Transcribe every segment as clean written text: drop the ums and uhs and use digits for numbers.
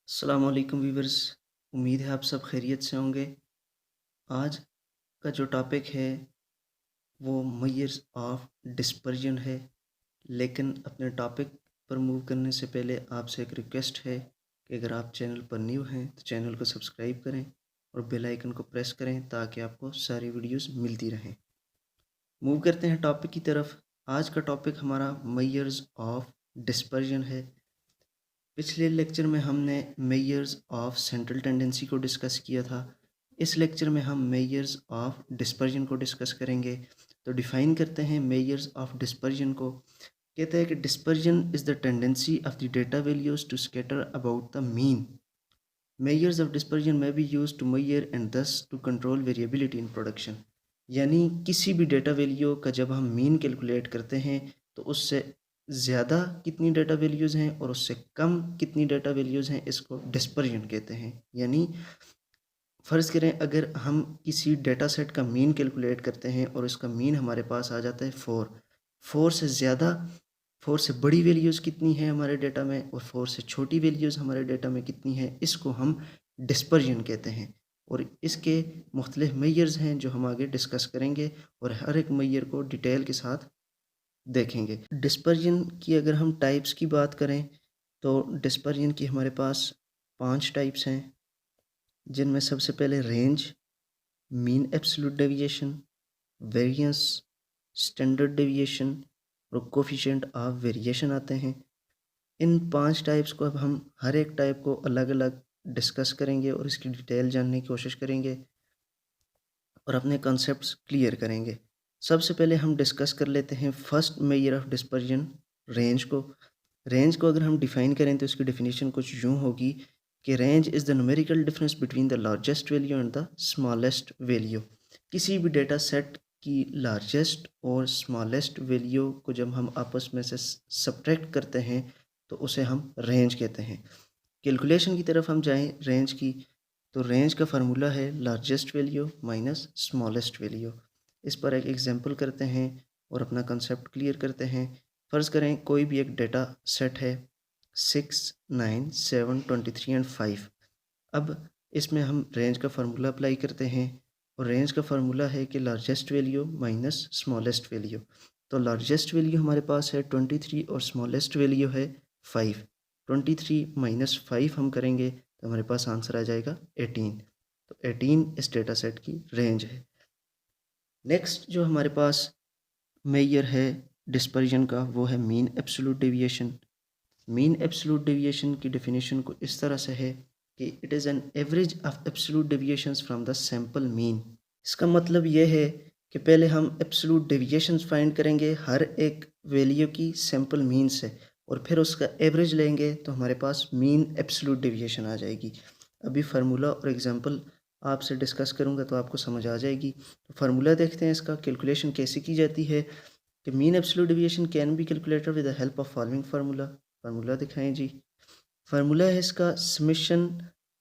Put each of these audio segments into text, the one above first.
अस्सलाम वालेकुम वीवर्स। उम्मीद है आप सब खैरियत से होंगे। आज का जो टॉपिक है वो मेजर्स ऑफ डिस्पर्जन है। लेकिन अपने टॉपिक पर मूव करने से पहले आपसे एक रिक्वेस्ट है कि अगर आप चैनल पर न्यू हैं तो चैनल को सब्सक्राइब करें और बेल आइकन को प्रेस करें ताकि आपको सारी वीडियोस मिलती रहें। मूव करते हैं टॉपिक की तरफ। आज का टॉपिक हमारा मेजर्स ऑफ डिस्पर्जन है। पिछले लेक्चर में हमने मेजर्स ऑफ सेंट्रल टेंडेंसी को डिस्कस किया था। इस लेक्चर में हम मेजर्स ऑफ डिस्पर्जन को डिस्कस करेंगे। तो डिफाइन करते हैं मेजर्स ऑफ डिस्पर्जन को। कहते हैं कि dispersion is the tendency of the data values to scatter about the mean. Measures of dispersion में be use to measure and thus to control variability in production. यानी किसी भी डेटा वैल्यू का जब हम मीन कैलकुलेट करते हैं तो उससे ज़्यादा कितनी डेटा वैल्यूज़ हैं और उससे कम कितनी डेटा वैल्यूज़ हैं, इसको डिस्पर्जन कहते हैं। यानी फ़र्ज़ करें अगर हम किसी डेटा सेट का मीन कैलकुलेट करते हैं और उसका मीन हमारे पास आ जाता है 4 से ज़्यादा, 4 से बड़ी वैल्यूज़ कितनी है हमारे डेटा में और 4 से छोटी वैल्यूज़ हमारे डेटा में कितनी है, इसको हम डिस्पर्जन कहते हैं। और इसके मुख्तलिफ मेजर्स हैं जो हम आगे डिस्कस करेंगे और हर एक मेजर को डिटेल के साथ देखेंगे। डिस्पर्जन की अगर हम टाइप्स की बात करें तो डिस्पर्जन की हमारे पास 5 टाइप्स हैं, जिनमें सबसे पहले range, mean absolute deviation, variance, standard deviation और कोफिशिएंट ऑफ वेरिएशन आते हैं। इन 5 टाइप्स को अब हम हर एक टाइप को अलग अलग डिस्कस करेंगे और इसकी डिटेल जानने की कोशिश करेंगे और अपने कॉन्सेप्ट्स क्लियर करेंगे। सबसे पहले हम डिस्कस कर लेते हैं first measure of dispersion, range को। रेंज को अगर हम डिफ़ाइन करें तो इसकी डेफिनेशन कुछ यूँ होगी कि range is the numerical difference between the largest value and the smallest value. किसी भी डेटा सेट की लार्जेस्ट और स्मॉलेस्ट वैल्यू को जब हम आपस में से सब्ट्रैक्ट करते हैं तो उसे हम रेंज कहते हैं। कैलकुलेशन की तरफ हम जाएं रेंज की, तो रेंज का फार्मूला है largest value minus smallest value. इस पर एक एग्जांपल करते हैं और अपना कंसेप्ट क्लियर करते हैं। फ़र्ज़ करें कोई भी एक डेटा सेट है 6, 9, 7, 23 एंड 5। अब इसमें हम रेंज का फार्मूला अप्लाई करते हैं और रेंज का फार्मूला है कि largest value minus smallest value. तो लार्जेस्ट वैल्यू हमारे पास है 23 और स्मॉलेस्ट वैल्यू है 5। 23 माइनस 5 हम करेंगे तो हमारे पास आंसर आ जाएगा 18। तो 18 इस डेटा सेट की रेंज है। नेक्स्ट जो हमारे पास मेजर है डिस्पर्जन का वो है mean absolute deviation. Mean absolute deviation की डेफिनेशन को इस तरह से है कि it is an average of absolute deviations from the sample mean. इसका मतलब ये है कि पहले हम एब्सोल्यूट डेविएशंस फाइंड करेंगे हर एक वैल्यू की सैम्पल मीन से और फिर उसका एवरेज लेंगे तो हमारे पास मीन एब्सोल्यूट डेविएशन आ जाएगी। अभी फार्मूला और एग्जांपल आपसे डिस्कस करूंगा तो आपको समझ आ जाएगी। तो फार्मूला देखते हैं, इसका कैलकुलेशन कैसे की जाती है कि mean absolute deviation can be calculated with the help of following formula. Formula दिखाएं जी। फार्मूला है इसका summation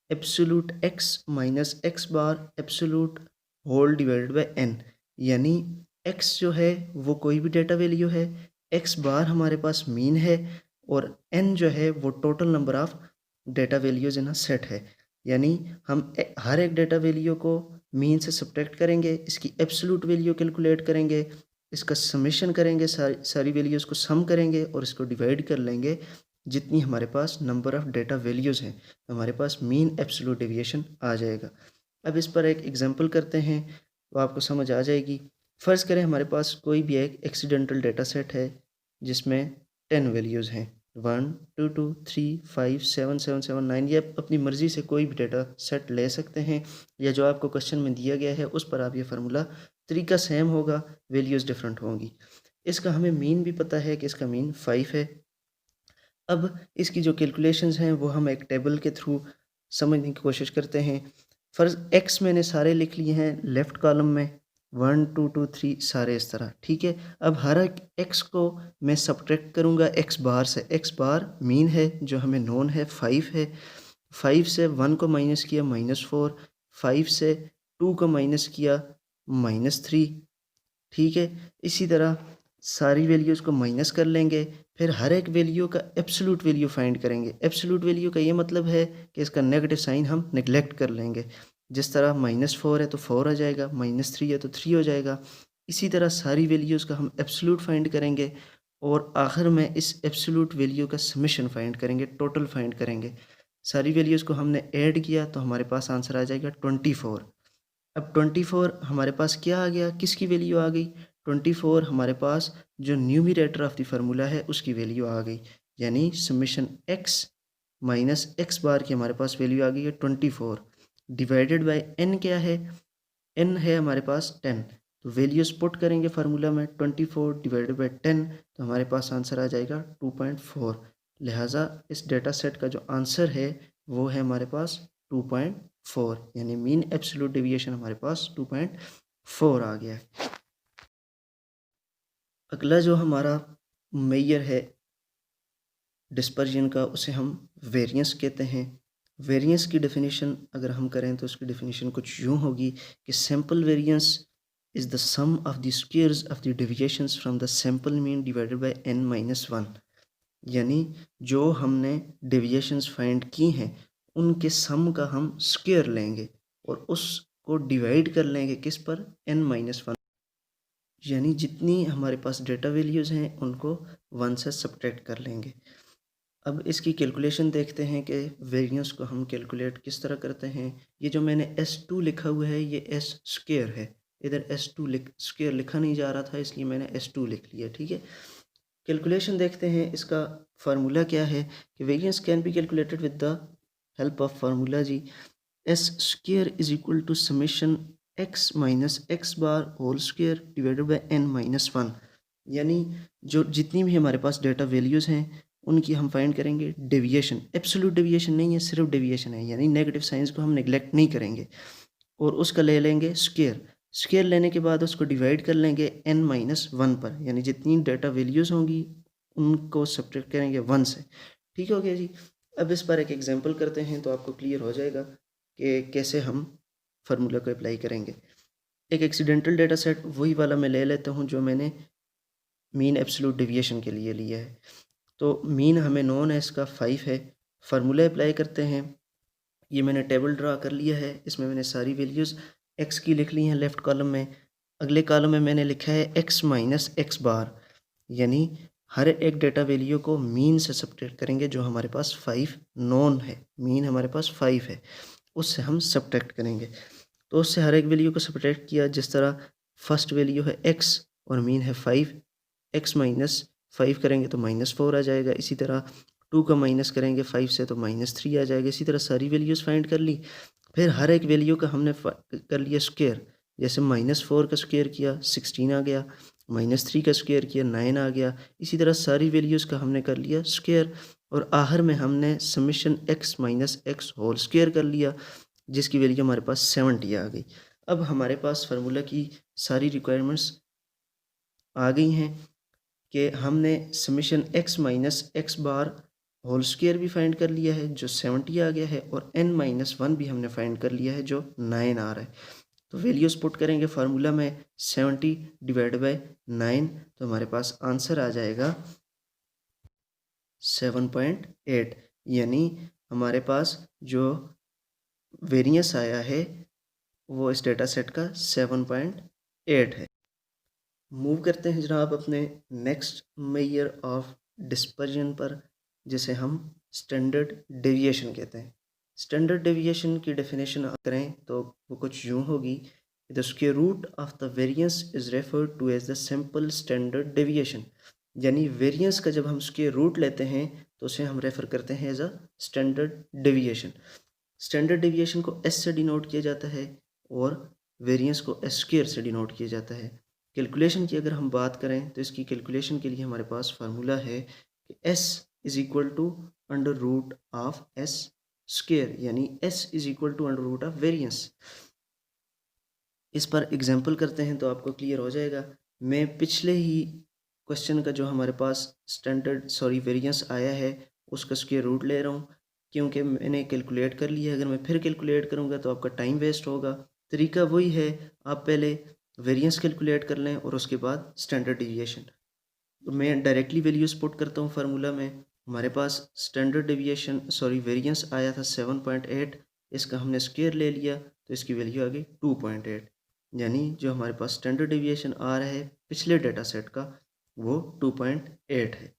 absolute x minus x bar absolute whole divided by n. यानी एक्स जो है वो कोई भी डेटा वैल्यू है, एक्स बार हमारे पास मीन है और एन जो है वो total number of data values in a set है। यानी हम हर एक डेटा वैल्यू को मीन से सब्ट्रैक्ट करेंगे, इसकी एब्सोल्यूट वैल्यू कैलकुलेट करेंगे, इसका समेशन करेंगे, सारी वैल्यूज़ को सम करेंगे और इसको डिवाइड कर लेंगे जितनी हमारे पास नंबर ऑफ़ डेटा वैल्यूज़ हैं, तो हमारे पास मीन एब्सोल्यूट डेविएशन आ जाएगा। अब इस पर एक एग्जांपल करते हैं तो आपको समझ आ जाएगी। फ़र्ज़ करें हमारे पास कोई भी एक एक्सीडेंटल डेटा सेट है जिसमें 10 वैल्यूज़ हैं, 1, 2, 2, 3, 5, 7, 7, 7, 9। ये आप अपनी मर्ज़ी से कोई भी डेटा सेट ले सकते हैं या जो आपको क्वेश्चन में दिया गया है उस पर आप ये फार्मूला, तरीका सेम होगा, वैल्यूज़ डिफरेंट होंगी। इसका हमें मीन भी पता है कि इसका मीन 5 है। अब इसकी जो कैलकुलेशंस हैं वो हम एक टेबल के थ्रू समझने की कोशिश करते हैं। फ़र्ज़ एक्स मैंने सारे लिख लिए हैं लेफ़्ट कॉलम में, 1, 2, 2, 3 सारे इस तरह, ठीक है। अब हर एक एक्स को मैं सब्ट्रैक्ट करूँगा एक्स बार से। एक्स बार मीन है जो हमें नोन है 5 है। 5 से 1 को माइनस किया -4, 5 से 2 को माइनस किया -3, ठीक है। इसी तरह सारी वैल्यूज़ को माइनस कर लेंगे, फिर हर एक वैल्यू का एब्सोल्यूट वैल्यू फाइंड करेंगे। एब्सोल्यूट वैल्यू का ये मतलब है कि इसका नेगेटिव साइन हम नेग्लेक्ट कर लेंगे। जिस तरह -4 है तो 4 आ जाएगा, -3 है तो 3 हो जाएगा। इसी तरह सारी वैल्यूज़ का हम एब्सोल्यूट फाइंड करेंगे और आखिर में इस एब्सोल्यूट वैल्यू का समेशन फाइंड करेंगे, टोटल फाइंड करेंगे। सारी वैल्यूज़ को हमने ऐड किया तो हमारे पास आंसर आ जाएगा 24। अब 24 हमारे पास क्या आ गया, किसकी वैल्यू आ गई? 24 हमारे पास जो न्यूमरेटर ऑफ द फार्मूला है उसकी वैल्यू आ गई, यानी समेशन x माइनस एक्स बार की हमारे पास वैल्यू आ गई है 24 डिवाइडेड बाय n। क्या है? n है हमारे पास 10। तो वैल्यूज पुट करेंगे फार्मूला में, 24 डिवाइडेड बाय 10, तो हमारे पास आंसर आ जाएगा 2.4। लिहाजा इस डेटा सेट का जो आंसर है वो है हमारे पास 2.4, यानी मीन एब्सोल्यूट डेविएशन हमारे पास 2.4 आ गया है। अगला जो हमारा मेजर है डिस्पर्जन का, उसे हम वेरिएंस कहते हैं। वेरिएंस की डेफिनेशन अगर हम करें तो उसकी डेफिनेशन कुछ यूँ होगी कि sample variance is the sum of the squares of the deviations from the sample mean divided by n-1। यानी जो हमने डेविएशंस फाइंड की हैं उनके सम का हम स्क्वायर लेंगे और उसको डिवाइड कर लेंगे किस पर? n-1। यानी जितनी हमारे पास डेटा वैल्यूज़ हैं उनको 1 से सब्ट्रैक्ट कर लेंगे। अब इसकी कैलकुलेशन देखते हैं कि वेरिएंस को हम कैलकुलेट किस तरह करते हैं। ये जो मैंने S2 लिखा हुआ है ये S स्क्वायर है, इधर S2 स्क्वायर लिखा नहीं जा रहा था इसलिए मैंने S2 लिख लिया, ठीक है। कैलकुलेशन देखते हैं, इसका फार्मूला क्या है कि variance can be calculated with the help of formula जी। S square is equal to summation x minus x bar whole square divided by n-1। यानी जो जितनी भी हमारे पास डेटा वैल्यूज़ हैं उनकी हम फाइंड करेंगे डेविएशन। एब्सोल्यूट डेविएशन नहीं है, सिर्फ डेविएशन है, यानी नेगेटिव साइंस को हम नेग्लेक्ट नहीं करेंगे और उसका ले लेंगे स्क्वायर। स्क्वायर लेने के बाद उसको डिवाइड कर लेंगे n-1 पर, यानी जितनी डेटा वैल्यूज़ होंगी उनको सब्ट्रैक्ट करेंगे 1 से। ठीक हो गया जी। अब इस पर एक एग्जांपल करते हैं तो आपको क्लियर हो जाएगा कि कैसे हम फार्मूला को अप्लाई करेंगे। एक एक्सीडेंटल डेटा सेट वही वाला मैं ले लेता हूँ जो मैंने मीन एब्सोल्यूट डेविएशन के लिए लिया है। तो मीन हमें नॉन है, इसका 5 है। फार्मूला अप्लाई करते हैं। ये मैंने टेबल ड्रा कर लिया है, इसमें मैंने सारी वैल्यूज़ एक्स की लिख ली हैं लेफ़्ट कॉलम में। अगले कॉलम में मैंने लिखा है एक्स माइनस एक्स बार, यानी हर एक डेटा वैल्यू को मीन से सब्ट्रैक्ट करेंगे। जो हमारे पास 5 नॉन है, मीन हमारे पास 5 है, उससे हम सब्ट्रैक्ट करेंगे। तो उससे हर एक वैल्यू को सब्ट्रैक्ट किया, जिस तरह फर्स्ट वैल्यू है एक्स और मीन है 5, एक्स माइनस 5 करेंगे तो -4 आ जाएगा। इसी तरह 2 का माइनस करेंगे 5 से तो -3 आ जाएगा। इसी तरह सारी वैल्यूज़ फाइंड कर ली, फिर हर एक वैल्यू का हमने कर लिया स्क्वायर। जैसे -4 का स्क्वायर किया 16 आ गया, -3 का स्क्वायर किया 9 आ गया। इसी तरह सारी वैल्यूज़ का हमने कर लिया स्क्वायर और आखिर में हमने summation x minus x whole square कर लिया, जिसकी वैल्यू हमारे पास 70 आ गई। अब हमारे पास फार्मूला की सारी रिक्वायरमेंट्स आ गई हैं कि हमने summation x minus x bar whole square भी फाइंड कर लिया है जो 70 आ गया है, और n-1 भी हमने फाइंड कर लिया है जो 9 आ रहा है। तो वैल्यूज़ पुट करेंगे फार्मूला में, 70 डिवाइड बाय 9, तो हमारे पास आंसर आ जाएगा 7.8। यानी हमारे पास जो वेरिएंस आया है वो इस डेटा सेट का 7.8 है। मूव करते हैं जनाब अपने नेक्स्ट मेजर ऑफ डिस्पर्जन पर, जिसे हम स्टैंडर्ड डेविएशन कहते हैं। स्टैंडर्ड डेविएशन की डेफिनेशन करें तो वो कुछ यूँ होगी, the square root of the variance is referred to as the simple standard deviation. यानी वेरिएंस का जब हम स्क्वायर रूट लेते हैं तो उसे हम रेफ़र करते हैं as a standard deviation. Standard deviation को एस से डिनोट किया जाता है और वेरिएंस को एस स्क्वायर से डिनोट किया जाता है। कैलकुलेशन की अगर हम बात करें तो इसकी कैलकुलेशन के लिए हमारे पास फार्मूला है कि s is equal to under root of s square, यानी s is equal to under root of variance. इस पर एग्जांपल करते हैं तो आपको क्लियर हो जाएगा। मैं पिछले ही क्वेश्चन का जो हमारे पास वेरिएंस आया है उसका स्क्वायर रूट ले रहा हूँ, क्योंकि मैंने कैलकुलेट कर लिया है। अगर मैं फिर कैलकुलेट करूँगा तो आपका टाइम वेस्ट होगा। तरीका वही है, आप पहले वेरिएंस कैलकुलेट कर लें और उसके बाद स्टैंडर्ड डेविएशन। मैं डायरेक्टली वैल्यूज़ पुट करता हूँ फार्मूला में। हमारे पास स्टैंडर्ड डेविएशन वेरिएंस आया था 7.8, इसका हमने स्क्वायर ले लिया तो इसकी वैल्यू आ गई 2.8, यानी जो हमारे पास स्टैंडर्ड डेविएशन आ रहा है पिछले डेटा सेट का वो 2.8 है।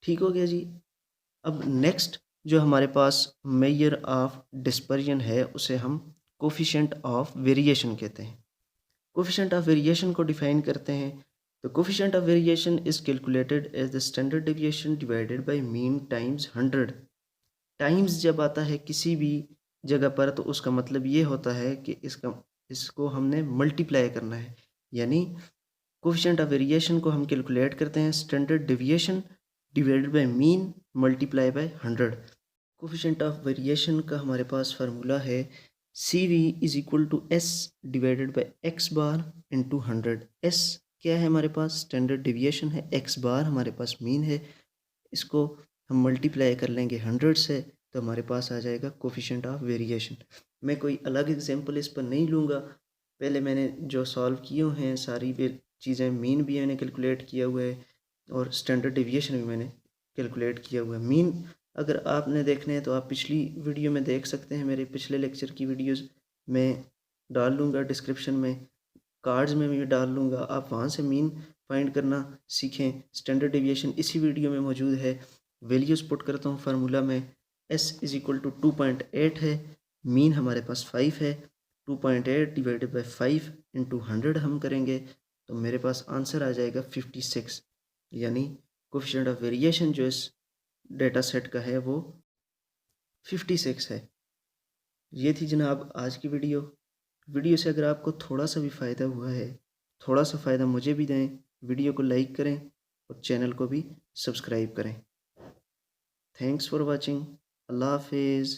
ठीक हो गया जी। अब नेक्स्ट जो हमारे पास मेजर ऑफ डिस्पर्जन है उसे हम कोफिशिएंट ऑफ वेरिएशन कहते हैं। कोफिशिएंट ऑफ वेरिएशन को डिफाइन करते हैं। The coefficient of variation is calculated as the standard deviation divided by mean times 100। Times जब आता है किसी भी जगह पर तो उसका मतलब ये होता है कि इसको हमने मल्टीप्लाई करना है, यानी कोफिशिएंट ऑफ वेरिएशन को हम कैलकुलेट करते हैं standard deviation divided by mean multiply by 100। Coefficient of variation का हमारे पास फार्मूला है CV is equal to s divided by x bar into 100। S क्या है हमारे पास, स्टैंडर्ड डेविएशन है, एक्स बार हमारे पास मीन है, इसको हम मल्टीप्लाई कर लेंगे 100 से तो हमारे पास आ जाएगा कोफिशिएंट ऑफ वेरिएशन। मैं कोई अलग एग्जांपल इस पर नहीं लूँगा, पहले मैंने जो सॉल्व किए हैं सारी चीज़ें, मीन भी मैंने कैलकुलेट किया हुआ है और स्टैंडर्ड डेविएशन भी मैंने कैलकुलेट किया हुआ है। मीन अगर आपने देखने हैं तो आप पिछली वीडियो में देख सकते हैं, मेरे पिछले लेक्चर की वीडियोस मैं डाल लूँगा डिस्क्रिप्शन में, कार्ड्स में भी डाल लूँगा, आप वहाँ से मीन फाइंड करना सीखें। स्टैंडर्ड डेविएशन इसी वीडियो में मौजूद है। वैल्यूज़ पुट करता हूँ फार्मूला में, एस इज़ इक्वल टू 2.8 है, मीन हमारे पास 5 है, 2.8 डिवाइडेड बाई 5 इंटू 100 हम करेंगे तो मेरे पास आंसर आ जाएगा 56, यानी कोफिशिएंट ऑफ वेरिएशन जो इस डेटा सेट का है वो 56 है। ये थी जनाब आज की वीडियो से अगर आपको थोड़ा सा भी फ़ायदा हुआ है, थोड़ा सा फ़ायदा मुझे भी दें, वीडियो को लाइक करें और चैनल को भी सब्सक्राइब करें। Thanks for watching. अल्लाह हाफिज़।